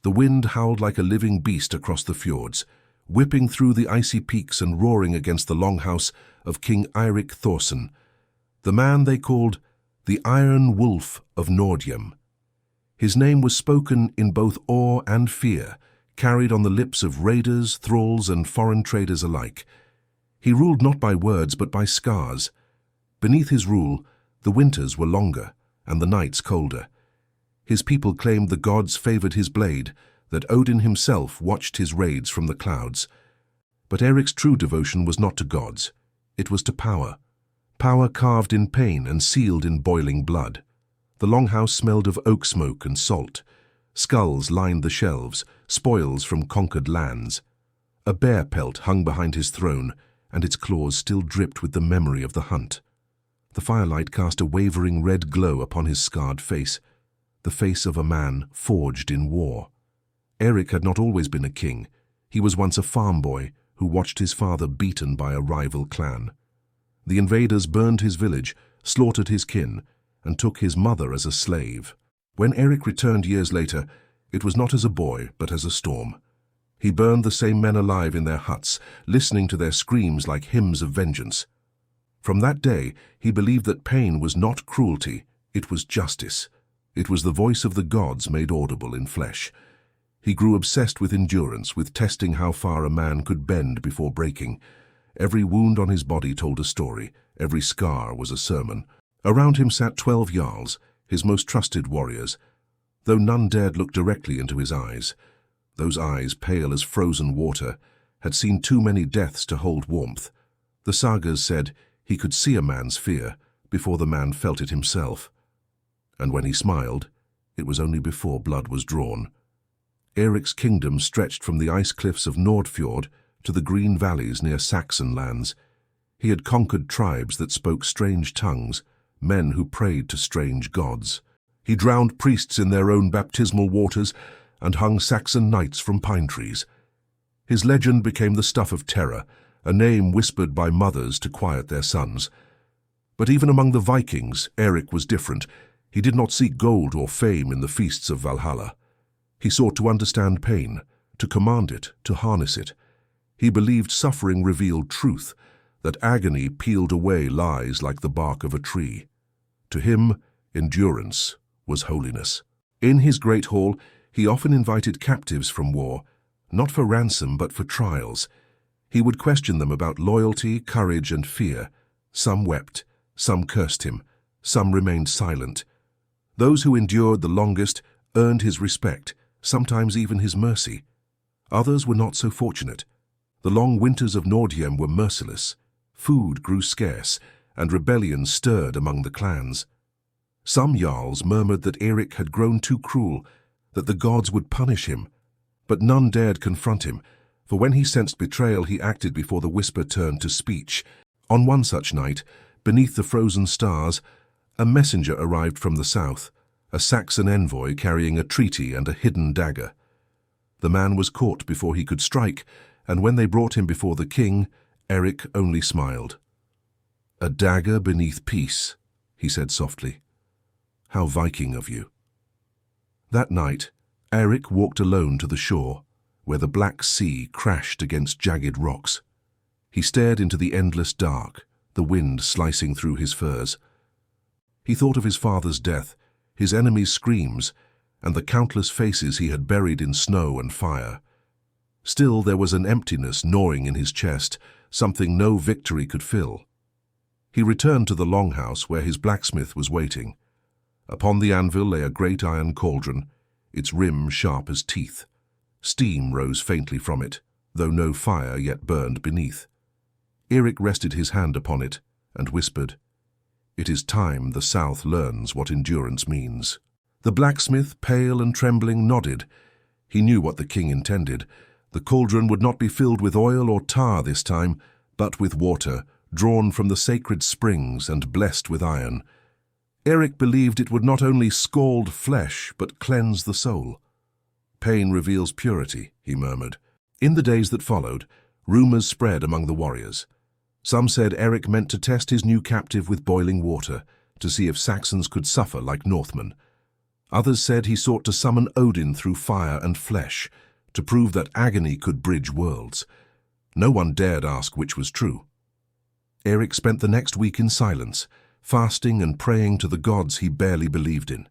The wind howled like a living beast across the fjords, whipping through the icy peaks and roaring against the longhouse of King Eirik Thorsson, the man they called the Iron Wolf of Nordhjem. His name was spoken in both awe and fear, carried on the lips of raiders, thralls, and foreign traders alike. He ruled not by words but by scars. Beneath his rule, the winters were longer and the nights colder. His people claimed the gods favored his blade, that Odin himself watched his raids from the clouds. But Eirik's true devotion was not to gods. It was to power. Power carved in pain and sealed in boiling blood. The longhouse smelled of oak smoke and salt. Skulls lined the shelves, spoils from conquered lands. A bear pelt hung behind his throne, and its claws still dripped with the memory of the hunt. The firelight cast a wavering red glow upon his scarred face, the face of a man forged in war. Eirik had not always been a king. He was once a farm boy who watched his father beaten by a rival clan. The invaders burned his village, slaughtered his kin, and took his mother as a slave. When Eirik returned years later, it was not as a boy, but as a storm. He burned the same men alive in their huts, listening to their screams like hymns of vengeance. From that day, he believed that pain was not cruelty, it was justice. It was the voice of the gods made audible in flesh. He grew obsessed with endurance, with testing how far a man could bend before breaking. Every wound on his body told a story, every scar was a sermon. Around him sat 12 jarls, his most trusted warriors, though none dared look directly into his eyes. Those eyes, pale as frozen water, had seen too many deaths to hold warmth. The sagas said he could see a man's fear before the man felt it himself. And when he smiled, it was only before blood was drawn. Eirik's kingdom stretched from the ice cliffs of Nordfjord to the green valleys near Saxon lands. He had conquered tribes that spoke strange tongues, men who prayed to strange gods. He drowned priests in their own baptismal waters and hung Saxon knights from pine trees. His legend became the stuff of terror, a name whispered by mothers to quiet their sons. But even among the Vikings, Eirik was different. He did not seek gold or fame in the feasts of Valhalla. He sought to understand pain, to command it, to harness it. He believed suffering revealed truth, that agony peeled away lies like the bark of a tree. To him, endurance was holiness. In his great hall, he often invited captives from war, not for ransom but for trials. He would question them about loyalty, courage, and fear. Some wept, some cursed him, some remained silent. Those who endured the longest earned his respect, sometimes even his mercy. Others were not so fortunate. The long winters of Nordhjem were merciless. Food grew scarce, and rebellion stirred among the clans. Some jarls murmured that Eirik had grown too cruel, that the gods would punish him. But none dared confront him, for when he sensed betrayal he acted before the whisper turned to speech. On one such night, beneath the frozen stars, a messenger arrived from the south, a Saxon envoy carrying a treaty and a hidden dagger. The man was caught before he could strike, and when they brought him before the king, Eirik only smiled. "A dagger beneath peace," he said softly. "How Viking of you." That night, Eirik walked alone to the shore, where the black sea crashed against jagged rocks. He stared into the endless dark, the wind slicing through his furs. He thought of his father's death, his enemies' screams, and the countless faces he had buried in snow and fire. Still, there was an emptiness gnawing in his chest, something no victory could fill. He returned to the longhouse where his blacksmith was waiting. Upon the anvil lay a great iron cauldron, its rim sharp as teeth. Steam rose faintly from it, though no fire yet burned beneath. Eirik rested his hand upon it and whispered, "It is time the South learns what endurance means." The blacksmith, pale and trembling, nodded. He knew what the king intended. The cauldron would not be filled with oil or tar this time, but with water, drawn from the sacred springs and blessed with iron. Eirik believed it would not only scald flesh, but cleanse the soul. "Pain reveals purity," he murmured. In the days that followed, rumors spread among the warriors. Some said Eirik meant to test his new captive with boiling water, to see if Saxons could suffer like Northmen. Others said he sought to summon Odin through fire and flesh, to prove that agony could bridge worlds. No one dared ask which was true. Eirik spent the next week in silence, fasting and praying to the gods he barely believed in.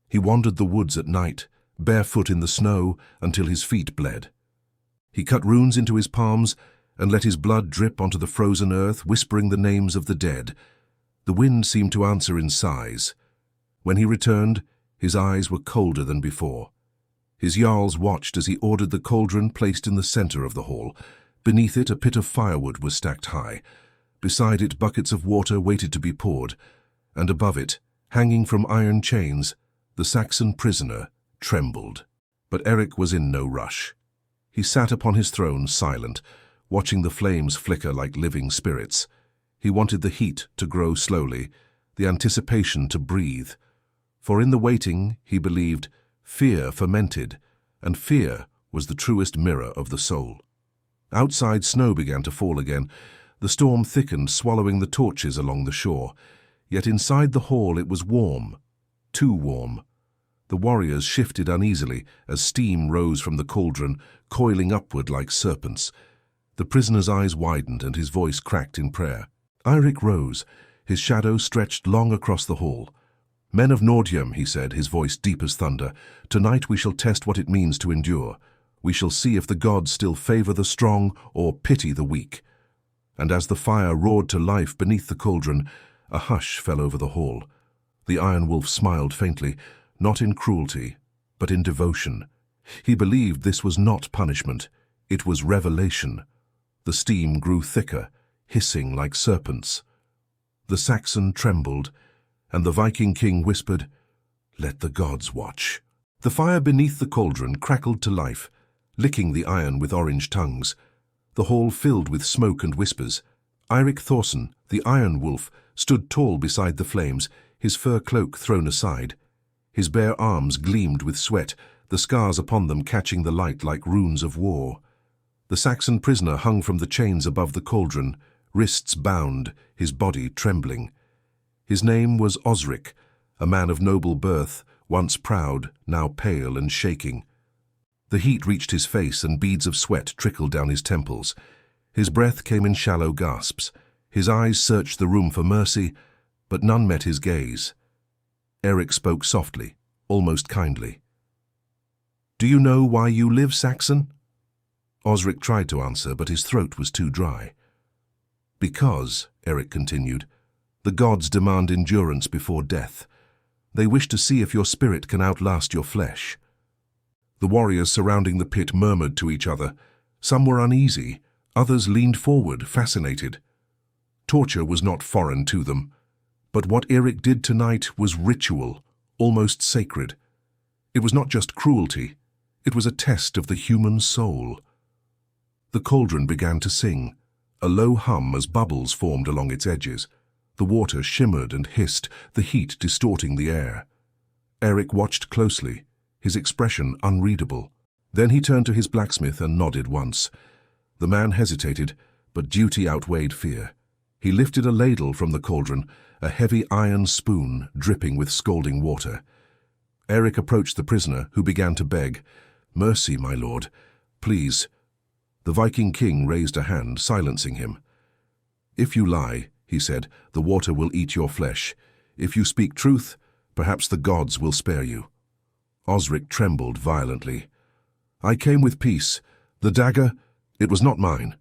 He wandered the woods at night, barefoot in the snow, until his feet bled. He cut runes into his palms and let his blood drip onto the frozen earth, whispering the names of the dead. The wind seemed to answer in sighs. When he returned, his eyes were colder than before. His jarls watched as he ordered the cauldron placed in the center of the hall. Beneath it, a pit of firewood was stacked high. Beside it, buckets of water waited to be poured, and above it, hanging from iron chains, the Saxon prisoner trembled. But Eirik was in no rush. He sat upon his throne, silent, watching the flames flicker like living spirits. He wanted the heat to grow slowly, the anticipation to breathe. For in the waiting, he believed, fear fermented, and fear was the truest mirror of the soul. Outside, snow began to fall again. The storm thickened, swallowing the torches along the shore. Yet inside the hall it was warm, too warm. The warriors shifted uneasily as steam rose from the cauldron, coiling upward like serpents. The prisoner's eyes widened and his voice cracked in prayer. Eirik rose, his shadow stretched long across the hall. "Men of Nordhjem," he said, his voice deep as thunder, "tonight we shall test what it means to endure. We shall see if the gods still favor the strong or pity the weak." And as the fire roared to life beneath the cauldron, a hush fell over the hall. The Iron Wolf smiled faintly, not in cruelty, but in devotion. He believed this was not punishment, it was revelation. The steam grew thicker, hissing like serpents. The Saxon trembled, and the Viking king whispered, "Let the gods watch." The fire beneath the cauldron crackled to life, licking the iron with orange tongues. The hall filled with smoke and whispers. Eirik Thorsson, the Iron Wolf, stood tall beside the flames, his fur cloak thrown aside. His bare arms gleamed with sweat, the scars upon them catching the light like runes of war. The Saxon prisoner hung from the chains above the cauldron, wrists bound, his body trembling. His name was Osric, a man of noble birth, once proud, now pale and shaking. The heat reached his face and beads of sweat trickled down his temples. His breath came in shallow gasps. His eyes searched the room for mercy, but none met his gaze. Eirik spoke softly, almost kindly. "Do you know why you live, Saxon?" Osric tried to answer, but his throat was too dry. "Because," Eirik continued, "the gods demand endurance before death. They wish to see if your spirit can outlast your flesh." The warriors surrounding the pit murmured to each other. Some were uneasy, others leaned forward, fascinated. Torture was not foreign to them, but what Eirik did tonight was ritual, almost sacred. It was not just cruelty, it was a test of the human soul. The cauldron began to sing, a low hum as bubbles formed along its edges. The water shimmered and hissed, the heat distorting the air. Eirik watched closely, his expression unreadable. Then he turned to his blacksmith and nodded once. The man hesitated, but duty outweighed fear. He lifted a ladle from the cauldron, a heavy iron spoon dripping with scalding water. Eirik approached the prisoner, who began to beg, "Mercy, my lord, please." The Viking king raised a hand, silencing him. "If you lie," he said, "the water will eat your flesh. If you speak truth, perhaps the gods will spare you." Osric trembled violently. "I came with peace. The dagger, it was not mine."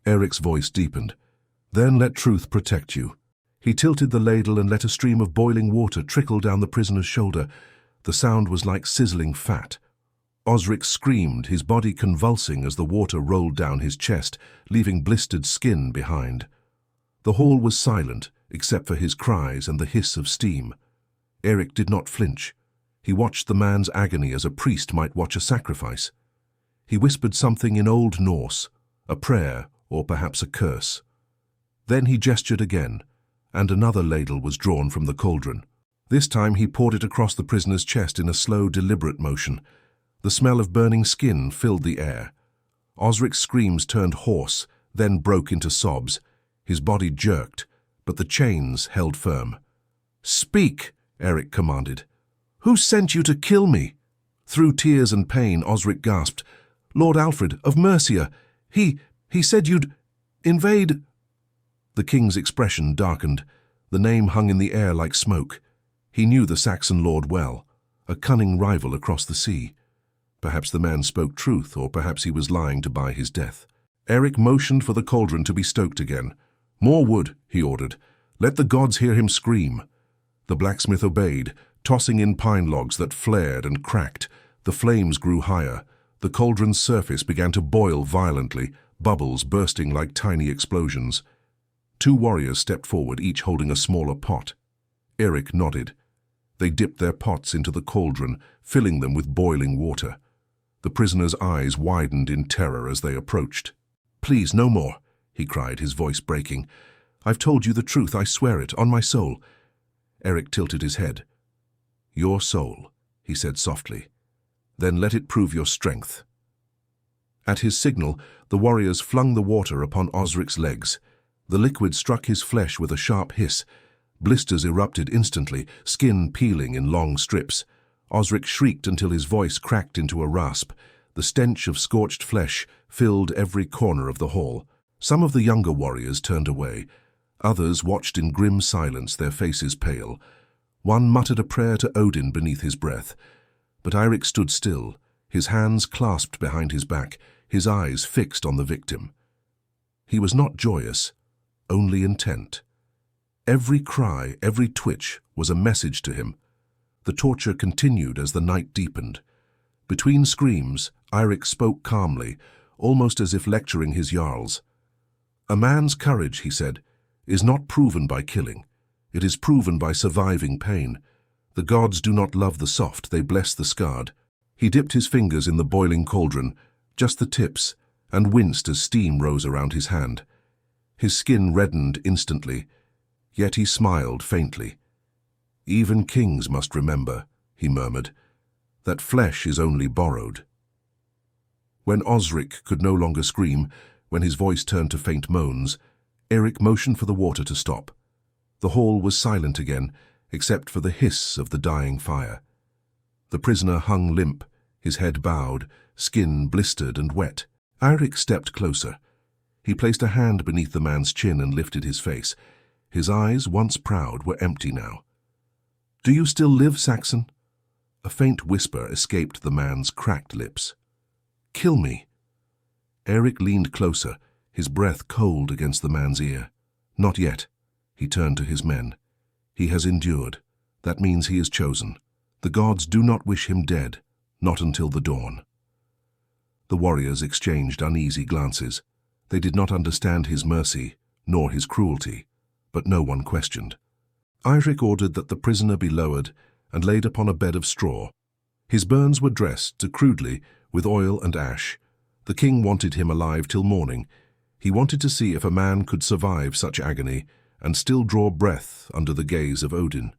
Eirik's voice deepened. "Then let truth protect you." He tilted the ladle and let a stream of boiling water trickle down the prisoner's shoulder. The sound was like sizzling fat. Osric screamed, his body convulsing as the water rolled down his chest, leaving blistered skin behind. The hall was silent, except for his cries and the hiss of steam. Eirik did not flinch. He watched the man's agony as a priest might watch a sacrifice. He whispered something in Old Norse, a prayer or perhaps a curse. Then he gestured again, and another ladle was drawn from the cauldron. This time he poured it across the prisoner's chest in a slow, deliberate motion. The smell of burning skin filled the air. Osric's screams turned hoarse, then broke into sobs. His body jerked, but the chains held firm. "Speak!" Eirik commanded. Who sent you to kill me?" Through tears and pain, Osric gasped, "Lord Alfred of Mercia. He said you'd invade." The king's expression darkened. The name hung in the air like smoke. He knew the Saxon lord well, a cunning rival across the sea. Perhaps the man spoke truth, or perhaps he was lying to buy his death. Eirik motioned for the cauldron to be stoked again. "More wood," he ordered. "Let the gods hear him scream." The blacksmith obeyed, tossing in pine logs that flared and cracked. The flames grew higher. The cauldron's surface began to boil violently, bubbles bursting like tiny explosions. 2 warriors stepped forward, each holding a smaller pot. Eirik nodded. They dipped their pots into the cauldron, filling them with boiling water. The prisoner's eyes widened in terror as they approached. "Please, no more," he cried, his voice breaking. "I've told you the truth, I swear it, on my soul." Eirik tilted his head. "Your soul," he said softly. "Then let it prove your strength." At his signal, the warriors flung the water upon Osric's legs. The liquid struck his flesh with a sharp hiss. Blisters erupted instantly, skin peeling in long strips. Osric shrieked until his voice cracked into a rasp. The stench of scorched flesh filled every corner of the hall. Some of the younger warriors turned away. Others watched in grim silence, their faces pale. One muttered a prayer to Odin beneath his breath. But Eirik stood still, his hands clasped behind his back, his eyes fixed on the victim. He was not joyous, only intent. Every cry, every twitch was a message to him. The torture continued as the night deepened. Between screams, Eirik spoke calmly, almost as if lecturing his jarls. "A man's courage," he said, "is not proven by killing. It is proven by surviving pain. The gods do not love the soft, they bless the scarred." He dipped his fingers in the boiling cauldron, just the tips, and winced as steam rose around his hand. His skin reddened instantly, yet he smiled faintly. "Even kings must remember," he murmured, "that flesh is only borrowed." When Osric could no longer scream, when his voice turned to faint moans, Eirik motioned for the water to stop. The hall was silent again, except for the hiss of the dying fire. The prisoner hung limp, his head bowed, skin blistered and wet. Eirik stepped closer. He placed a hand beneath the man's chin and lifted his face. His eyes, once proud, were empty now. "Do you still live, Saxon?" A faint whisper escaped the man's cracked lips. "Kill me." Eirik leaned closer, his breath cold against the man's ear. "Not yet." He turned to his men. "He has endured. That means he is chosen. The gods do not wish him dead, not until the dawn." The warriors exchanged uneasy glances. They did not understand his mercy, nor his cruelty, but no one questioned. Eirik ordered that the prisoner be lowered and laid upon a bed of straw. His burns were dressed, crudely, with oil and ash. The king wanted him alive till morning. He wanted to see if a man could survive such agony and still draw breath under the gaze of Odin.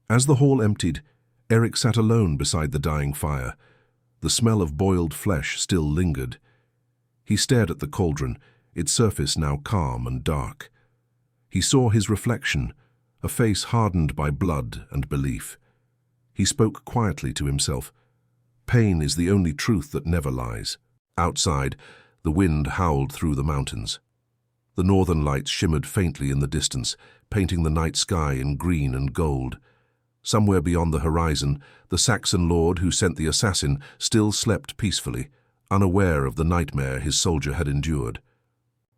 As the hall emptied, Eirik sat alone beside the dying fire. The smell of boiled flesh still lingered. He stared at the cauldron, its surface now calm and dark. He saw his reflection, a face hardened by blood and belief. He spoke quietly to himself. Pain is the only truth that never lies. Outside, the wind howled through the mountains. The northern lights shimmered faintly in the distance, painting the night sky in green and gold. Somewhere beyond the horizon, the Saxon lord who sent the assassin still slept peacefully, unaware of the nightmare his soldier had endured.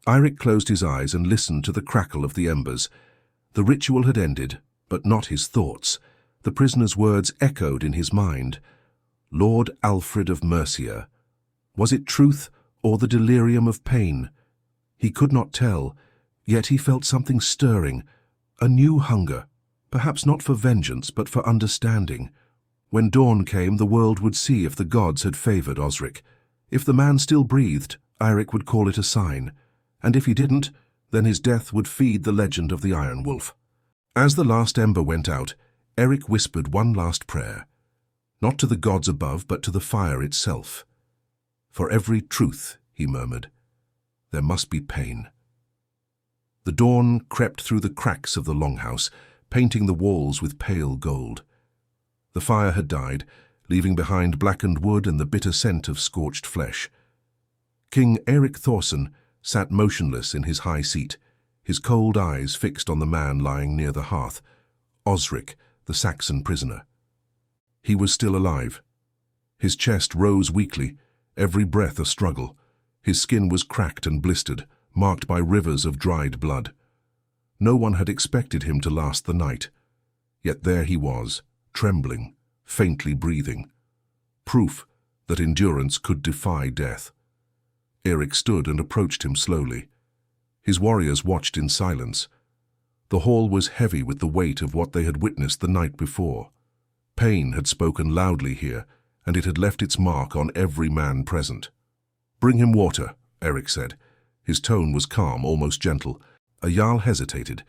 Eirik closed his eyes and listened to the crackle of the embers. The ritual had ended, but not his thoughts. The prisoner's words echoed in his mind. Lord Alfred of Mercia. Was it truth or the delirium of pain? He could not tell, yet he felt something stirring, a new hunger, perhaps not for vengeance but for understanding. When dawn came, the world would see if the gods had favored Osric. If the man still breathed, Eirik would call it a sign, and if he didn't, then his death would feed the legend of the Iron Wolf. As the last ember went out, Eirik whispered one last prayer, not to the gods above, but to the fire itself. "For every truth," he murmured, "there must be pain." The dawn crept through the cracks of the longhouse, painting the walls with pale gold. The fire had died, leaving behind blackened wood and the bitter scent of scorched flesh. King Eirik Thorsson sat motionless in his high seat, his cold eyes fixed on the man lying near the hearth, Osric, the Saxon prisoner. He was still alive. His chest rose weakly, every breath a struggle. His skin was cracked and blistered, marked by rivers of dried blood. No one had expected him to last the night. Yet there he was, trembling, faintly breathing. Proof that endurance could defy death. Eirik stood and approached him slowly. His warriors watched in silence. The hall was heavy with the weight of what they had witnessed the night before. Pain had spoken loudly here, and it had left its mark on every man present. "Bring him water," Eirik said. His tone was calm, almost gentle. A Jarl hesitated,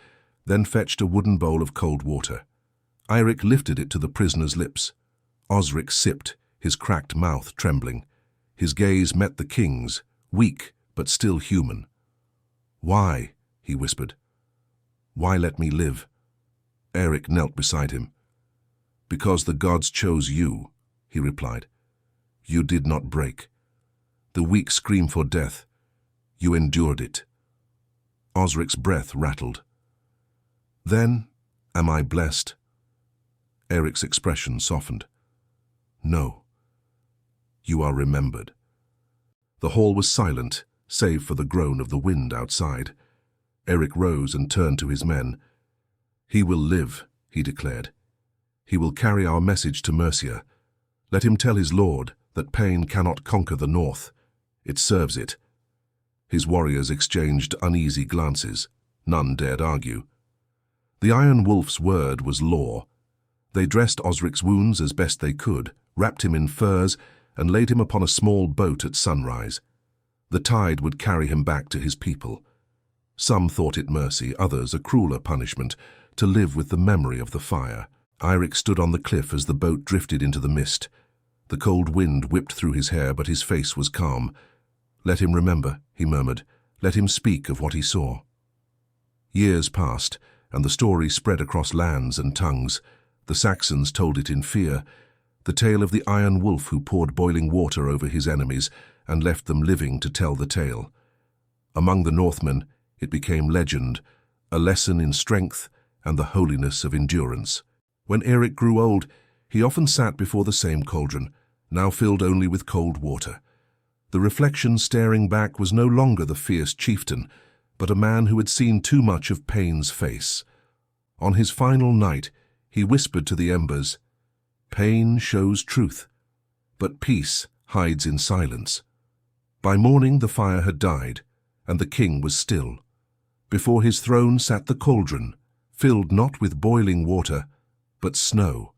then fetched a wooden bowl of cold water. Eirik lifted it to the prisoner's lips. Osric sipped, his cracked mouth trembling. His gaze met the king's, weak but still human. "Why?" he whispered. "Why let me live?" Eirik knelt beside him. "Because the gods chose you," he replied. "You did not break. The weak scream for death. You endured it." Osric's breath rattled. "Then, am I blessed?" Eirik's expression softened. "No. You are remembered." The hall was silent, save for the groan of the wind outside. Eirik rose and turned to his men. "He will live," he declared. "He will carry our message to Mercia. Let him tell his lord that pain cannot conquer the north. It serves it." His warriors exchanged uneasy glances. None dared argue. The Iron Wolf's word was law. They dressed Osric's wounds as best they could, wrapped him in furs, and laid him upon a small boat at sunrise. The tide would carry him back to his people. Some thought it mercy, others a crueler punishment, to live with the memory of the fire. Eirik stood on the cliff as the boat drifted into the mist. The cold wind whipped through his hair, but his face was calm. "Let him remember," he murmured. "Let him speak of what he saw." Years passed, and the story spread across lands and tongues. The Saxons told it in fear, the tale of the Iron Wolf who poured boiling water over his enemies and left them living to tell the tale. Among the Northmen, it became legend, a lesson in strength and the holiness of endurance. When Eirik grew old, he often sat before the same cauldron, now filled only with cold water. The reflection staring back was no longer the fierce chieftain, but a man who had seen too much of pain's face. On his final night, he whispered to the embers, "Pain shows truth, but peace hides in silence." By morning the fire had died, and the king was still. Before his throne sat the cauldron, filled not with boiling water, but snow.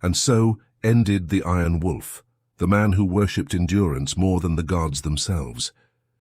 And so ended the Iron Wolf, the man who worshipped endurance more than the gods themselves.